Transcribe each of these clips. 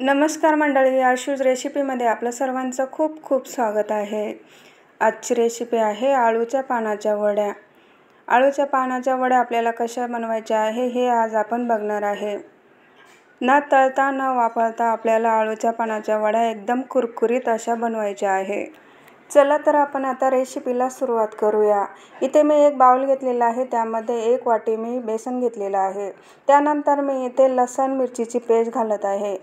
नमस्कार मंडळी, आशूज रेसिपीमध्ये आपलं सर्वांचं खूप खूप स्वागत आहे। आजची रेसिपी आहे आळूच्या पानाच्या वड्या। आळूच्या पानाच्या वड्या आपल्याला कशा बनवायच्या आहे हे आज आपण बघणार आहे। न तळता न वाफळता आपल्याला आळूच्या पानाच्या वड्या एकदम कुरकुरीत अशा बनवायच्या आहे। चला तर आपण आता रेसिपीला सुरुवात करूया। इथे मी एक बाउल घेतलेला आहे, त्यामध्ये 1 वाटी मी बेसन घेतलेला आहे। त्यानंतर मी इथे लसूण मिरचीची पेस्ट घालत आहे।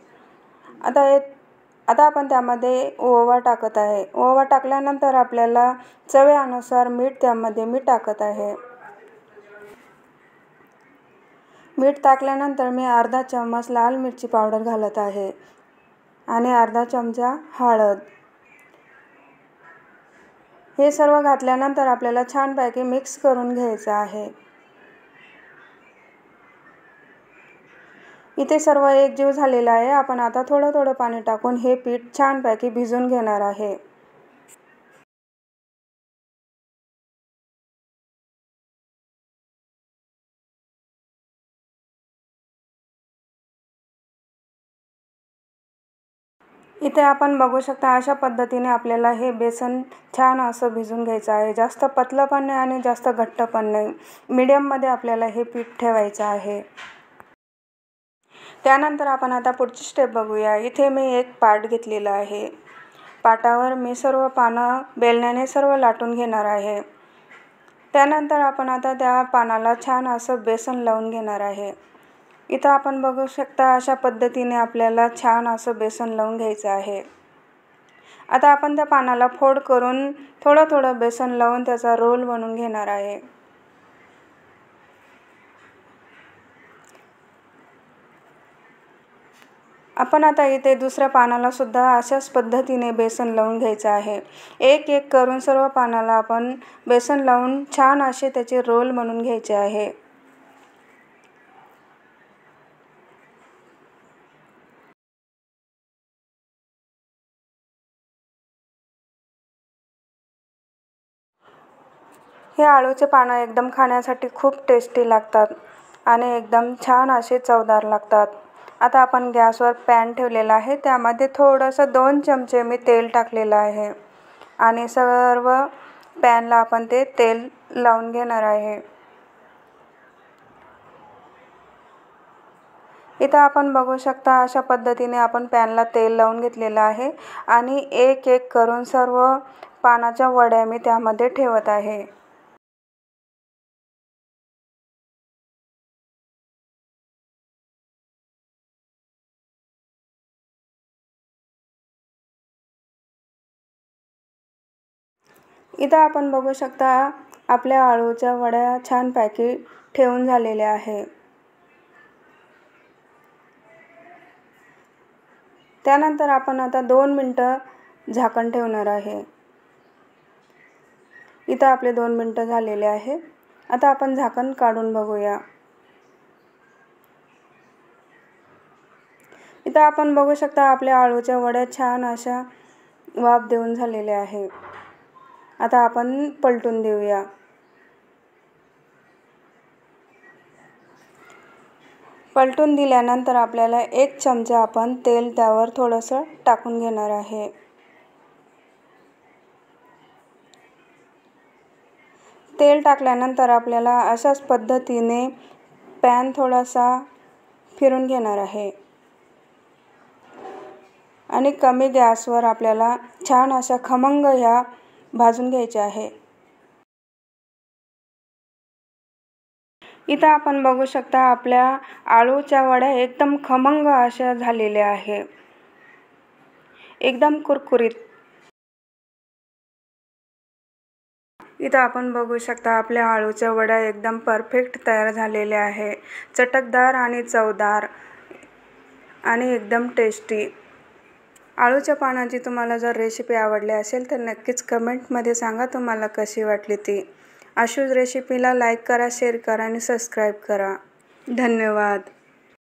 आता आपण त्यामध्ये ओवा टाकत आहे। ओवा टाकल्यानंतर आपल्याला चवीनुसार मीठ त्यामध्ये मी टाकत आहे। मीठ टाकल्यानंतर मी अर्धा चम्मच लाल मिरची पावडर घालत आहे आणि अर्धा चमचा हळद। हे सर्व घातल्यानंतर आपल्याला छानपैकी मिक्स करून घ्यायचं आहे। इथे सर्व एकजीव झालेला आहे। आपण आता थोडं थोडं पाणी टाकून हे पीठ छानपैकी भिजवून घेणार आहे। इथे आपण बघू शकता, अशा पद्धतीने आपल्याला हे बेसन छान असं भिजून घ्यायचं आहे। जास्त पतलं पण नाही आणि जास्त घट्ट पण नाही, मीडियम मध्ये आपल्याला हे पीठ ठेवायचं आहे। त्यानंतर आपण आता पुढची स्टेप बघूया। इथे मी एक पाट घेतलेला आहे। पाटावर मी सर्व पानं बेलण्याने सर्व लाटून घेणार आहे। त्यानंतर आपण आता त्या पानाला छान असं बेसन लावून घेणार आहे। इथं आपण बघू शकता, अशा पद्धतीने आपल्याला छान असं बेसन लावून घ्यायचं आहे। आता आपण त्या पानाला फोल्ड करून थोडं थोडं बेसन लावून त्याचा रोल बनवून घेणार आहे। आपण आता इथे दुसऱ्या पानाला सुद्धा अशाच पद्धतीने बेसन लावून घ्यायचं आहे। एक एक करून सर्व पानाला आपण बेसन लावून छान असे त्याचे रोल बनवून घ्यायचे आहे। हे आळूचे पानं एकदम खाण्यासाठी खूप टेस्टी लागतात आणि एकदम छान असे चवदार लागतात। आता आपण गॅसवर पॅन ठेवलेला आहे, त्यामध्ये थोडंसं 2 चमचे मी तेल टाकलेलं आहे आणि सर्व पॅनला आपण ते तेल लावून घेणार आहे। इथं आपण बघू शकता, अशा पद्धतीने आपण पॅनला तेल लावून घेतलेलं आहे आणि एक एक करून सर्व पानाच्या वड्या मी त्यामध्ये ठेवत आहे। इथं आपण बघू शकता, आपल्या आळूच्या वड्या छानपैकी ठेवून झालेल्या आहे। त्यानंतर आपण आता 2 मिनिटं झाकण ठेवणार आहे। इथं आपले 2 मिनिटं झालेले आहे। आता आपण झाकण काढून बघूया। इथं आपण बघू शकता, आपल्या आळूच्या वड्या छान अशा वाफ देऊन झालेल्या आहे। आता आपण पलटून देऊया। पलटून दिल्यानंतर आपल्याला 1 चमचा आपण तेल त्यावर थोडंसं टाकून घेणार आहे। तेल टाकल्यानंतर आपल्याला अशाच पद्धतीने पॅन थोडासा फिरून घेणार आहे आणि कमी गॅसवर आपल्याला छान अशा खमंग ह्या भाजून घ्यायच्या आहे। इथं आपण बघू शकता, आपल्या आळूच्या वड्या एकदम खमंग अशा झालेल्या आहे, एकदम कुरकुरीत। इथं आपण बघू शकता, आपल्या आळूच्या वड्या एकदम परफेक्ट तयार झालेल्या आहे। चटकदार आणि चवदार आणि एकदम टेस्टी। आळूच्या पानाची तुम्हाला जर रेसिपी आवडली असेल तर नक्कीच कमेंटमध्ये सांगा तुम्हाला कशी वाटली ती। आशूज रेसिपीला लाईक करा, शेअर करा आणि सबस्क्राईब करा। धन्यवाद।